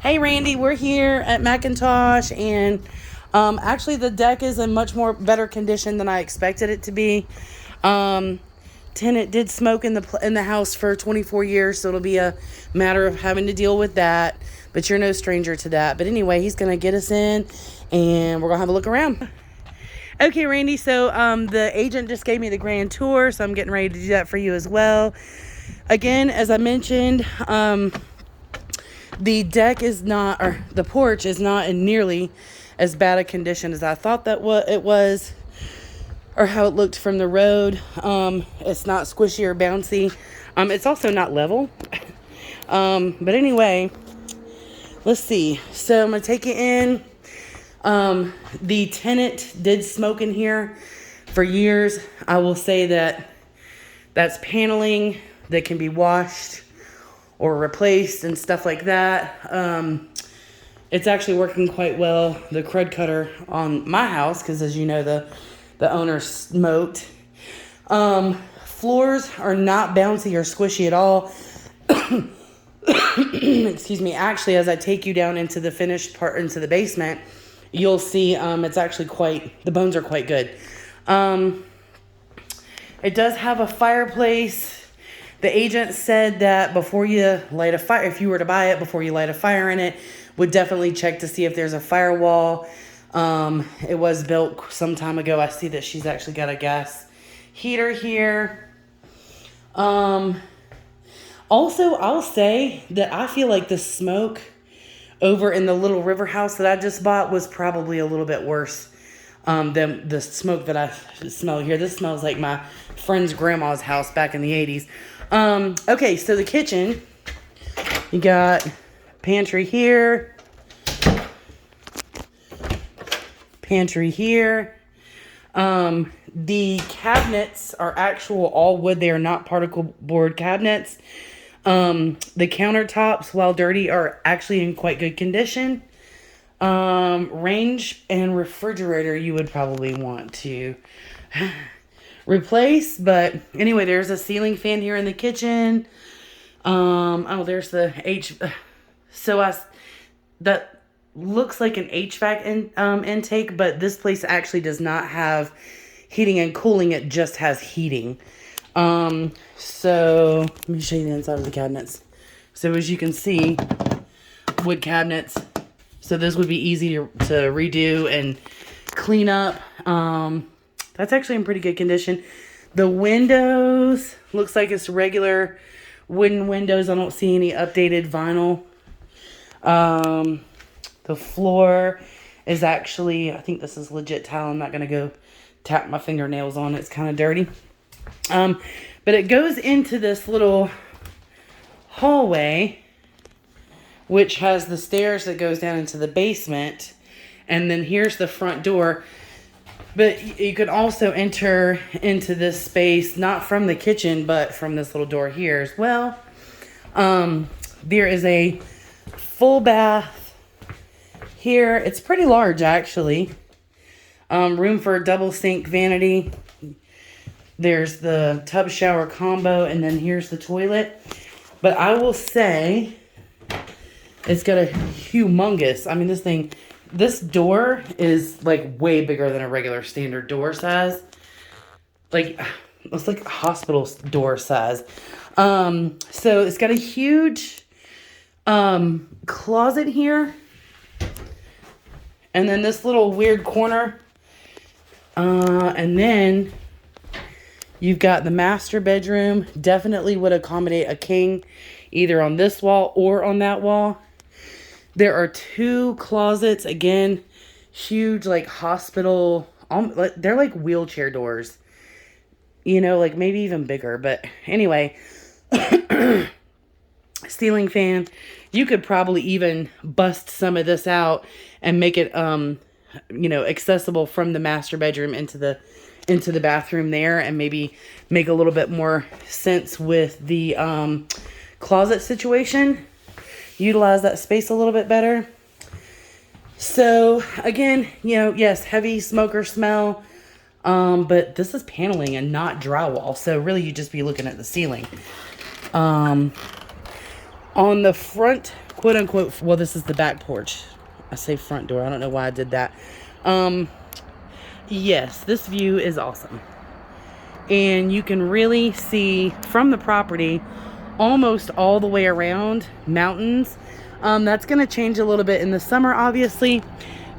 Hey Randy, we're here at Macintosh, and actually the deck is in much more better condition than I expected it to be. Tenant did smoke in the house for 24 years, so it'll be a matter of having to deal with that. But you're no stranger to that. But anyway, he's gonna get us in, and we're gonna have a look around. Okay, Randy. So the agent just gave me the grand tour, so I'm getting ready to do that for you as well. Again, as I mentioned, the deck is not, or the porch is not in nearly as bad a condition as I thought that it was, or how it looked from the road. It's not squishy or bouncy. It's also not level. But anyway, let's see. So I'm gonna take it in. The tenant did smoke in here for years. I will say that that's paneling that can be washed or replaced and stuff like that. It's actually working quite well. The crud cutter on my house, because as you know, the owner smoked. Floors are not bouncy or squishy at all. Excuse me. Actually, as I take you down into the finished part, into the basement, you'll see it's actually the bones are quite good. It does have a fireplace. The agent said that before you light a fire, if you were to buy it, before you light a fire in it, would definitely check to see if there's a firewall. It was built some time ago. I see that she's actually got a gas heater here. Also, I'll say that I feel like the smoke over in the little river house that I just bought was probably a little bit worse than the smoke that I smell here. This smells like my friend's grandma's house back in the 80s. Okay, so the kitchen, you got pantry here, pantry here. The cabinets are actual all wood. They are not particle board cabinets. The countertops, while dirty, are actually in quite good condition. Range and refrigerator you would probably want to replace, but anyway, there's a ceiling fan here in the kitchen. There's the that looks like an HVAC intake, but this place actually does not have heating and cooling. It just has heating. So let me show you the inside of the cabinets. So as you can see, wood cabinets. So this would be easy to redo and clean up. That's actually in pretty good condition. The windows, looks like it's regular wooden windows. I don't see any updated vinyl. The floor is actually, I think this is legit tile. I'm not going to go tap my fingernails on it. It's kind of dirty. But it goes into this little hallway, which has the stairs that goes down into the basement. And then here's the front door. But you could also enter into this space, not from the kitchen, but from this little door here as well. There is a full bath here. It's pretty large, actually. Room for a double sink vanity. There's the tub shower combo, and then here's the toilet. But I will say, it's got a humongous, this door is like way bigger than a regular standard door size. Like, it's like a hospital door size. So it's got a huge closet here. And then this little weird corner. And then you've got the master bedroom. Definitely would accommodate a king either on this wall or on that wall. There are two closets, again, huge, like hospital, they're like wheelchair doors, like maybe even bigger. But anyway, ceiling fan. You could probably even bust some of this out and make it, accessible from the master bedroom into the bathroom there, and maybe make a little bit more sense with the closet situation. Utilize that space a little bit better. So again, yes, heavy smoker smell, but this is paneling and not drywall, so really you just be looking at the ceiling. On the front quote unquote, well, this is the back porch. I say front door. I don't know why I did that. Yes, this view is awesome. And you can really see from the property almost all the way around mountains. That's going to change a little bit in the summer, obviously.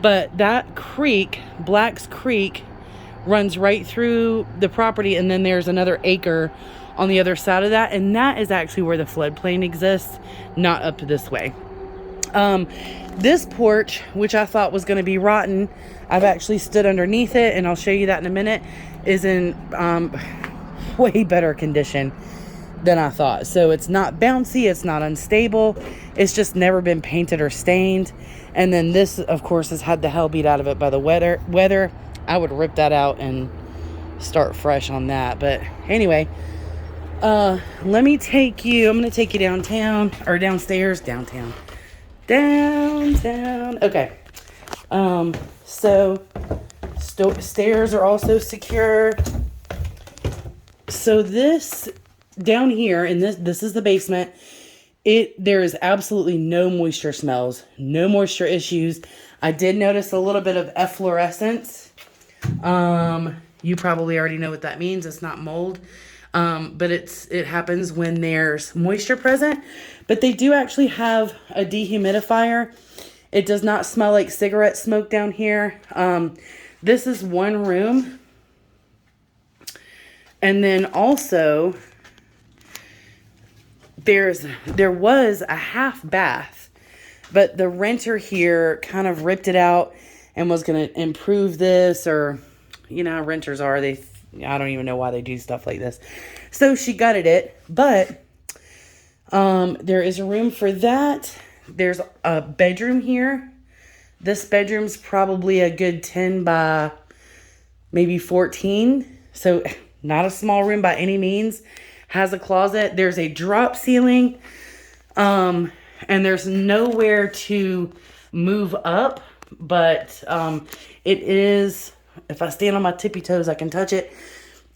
But that creek, Black's Creek, runs right through the property. And then there's another acre on the other side of that. And that is actually where the floodplain exists, not up this way. This porch, which I thought was going to be rotten, I've actually stood underneath it, and I'll show you that in a minute, is in way better condition than I thought. So it's not bouncy, it's not unstable, it's just never been painted or stained. And then this, of course, has had the hell beat out of it by the weather. I would rip that out and start fresh on that. But anyway, let me take you, I'm going to take you downtown, or downstairs, downtown. Okay. So stairs are also secure. So this down here, and this is the basement. There is absolutely no moisture smells, no moisture issues. I did notice a little bit of efflorescence. You probably already know what that means. It's not mold. But it happens when there's moisture present. But they do actually have a dehumidifier. It does not smell like cigarette smoke down here. This is one room. And then also, there was a half bath, but the renter here kind of ripped it out and was going to improve this, or, you know, renters are, I don't even know why they do stuff like this. So she gutted it, but there is a room for that. There's a bedroom here. This bedroom's probably a good 10 by maybe 14. So not a small room by any means. Has a closet. There's a drop ceiling. And there's nowhere to move up, but it is, if I stand on my tippy toes, I can touch it.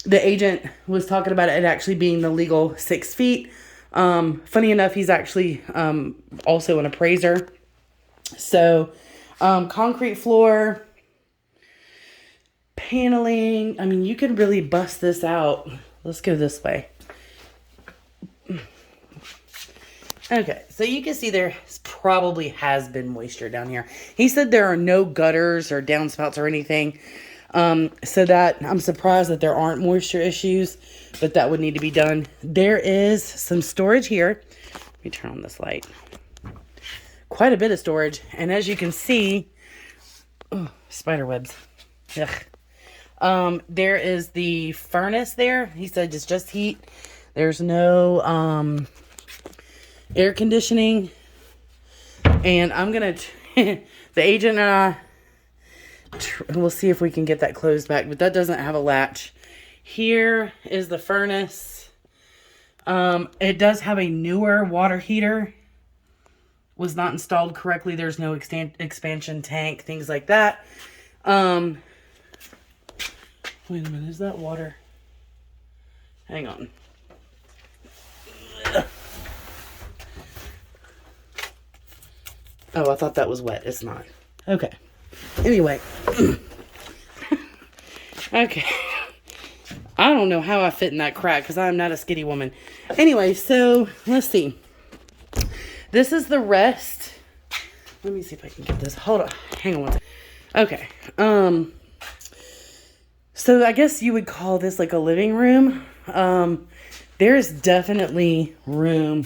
The agent was talking about it actually being the legal 6 feet. Funny enough, he's actually also an appraiser. So, concrete floor, paneling. I mean, you could really bust this out. Let's go this way. Okay, so you can see there probably has been moisture down here. He said there are no gutters or downspouts or anything. So that I'm surprised that there aren't moisture issues, but that would need to be done. There is some storage here. Let me turn on this light. Quite a bit of storage. And as you can see, spider webs. Ugh. There is the furnace there. He said it's just heat. There's no, air conditioning. And I'm going to, the agent and I, we'll see if we can get that closed back, but that doesn't have a latch. Here is the furnace. It does have a newer water heater. Was not installed correctly. There's no expansion tank, things like that. Wait a minute, is that water? Hang on. Oh, I thought that was wet. It's not. Okay. Anyway. Okay. I don't know how I fit in that crack because I'm not a skinny woman. Anyway, so let's see. This is the rest. Let me see if I can get this. Hold on. Hang on one second. Okay. So I guess you would call this like a living room. There's definitely room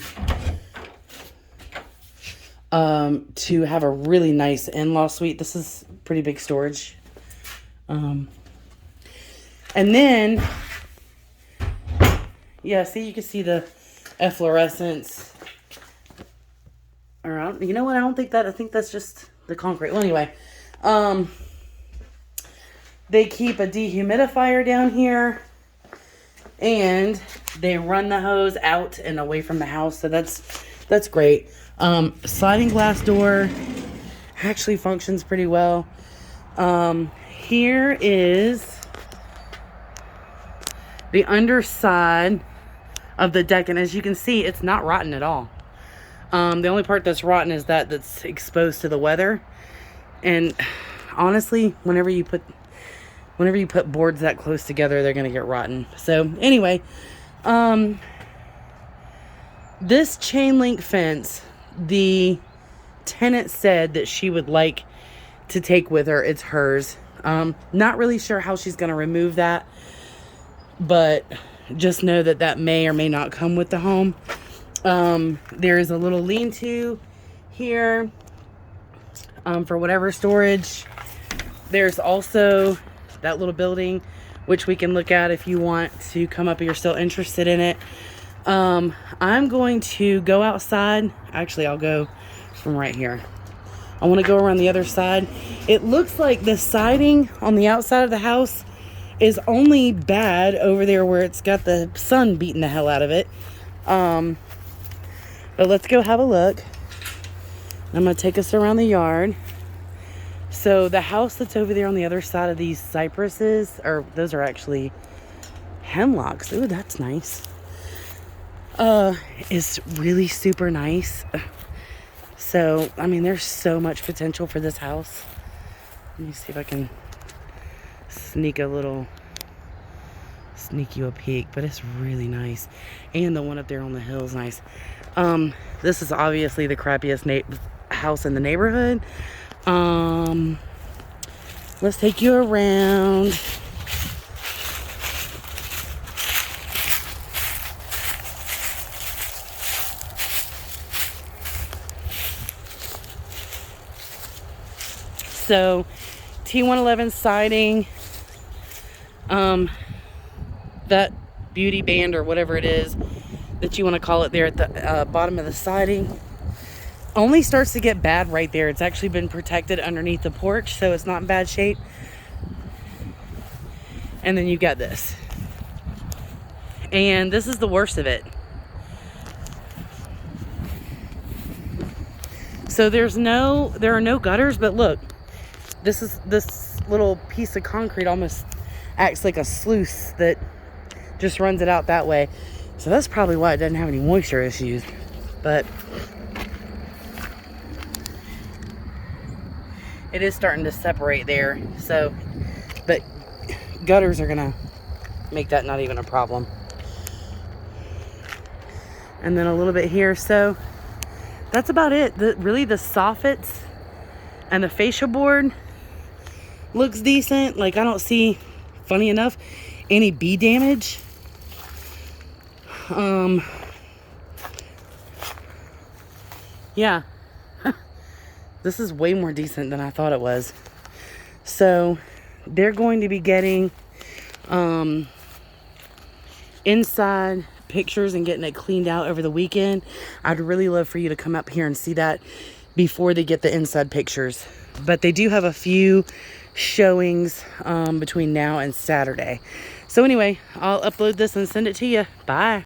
to have a really nice in-law suite. This is pretty big storage. And then, yeah, see, you can see the efflorescence. Or, you know what? I think that's just the concrete. Well, anyway, they keep a dehumidifier down here, and they run the hose out and away from the house. So that's great. Sliding glass door actually functions pretty well. Here is the underside of the deck, and as you can see, it's not rotten at all. The only part that's rotten is that's exposed to the weather. And honestly, whenever you put boards that close together, they're gonna get rotten. So anyway, this chain link fence, the tenant said that she would like to take with her. It's hers. Not really sure how she's gonna remove that, but just know that may or may not come with the home. There is a little lean-to here for whatever storage. There's also that little building, which we can look at if you want to come up and you're still interested in it. I'm going to go outside. Actually, I'll go from right here. I want to go around the other side. It looks like the siding on the outside of the house is only bad over there where it's got the sun beating the hell out of it. But let's go have a look. I'm going to take us around the yard. So the house that's over there on the other side of these cypresses, or those are actually hemlocks. Ooh, that's nice. Is really super nice. So, I mean, there's so much potential for this house. Let me see if I can sneak you a peek, but it's really nice. And the one up there on the hill is nice. This is obviously the crappiest house in the neighborhood. Let's take you around. So, T111 siding, that beauty band or whatever it is that you want to call it there at the bottom of the siding only starts to get bad right there. It's actually been protected underneath the porch, so it's not in bad shape. And then you got this. And this is the worst of it. So there are no gutters, but look, this little piece of concrete almost acts like a sluice that just runs it out that way. So that's probably why it doesn't have any moisture issues. But it is starting to separate there. So, but gutters are gonna make that not even a problem. And then a little bit here. So that's about it. Really the soffits and the fascia board looks decent. Like, I don't see, funny enough, any bee damage. Yeah. This is way more decent than I thought it was. So they're going to be getting inside pictures and getting it cleaned out over the weekend. I'd really love for you to come up here and see that before they get the inside pictures. But they do have a few showings between now and Saturday. So anyway, I'll upload this and send it to you. Bye.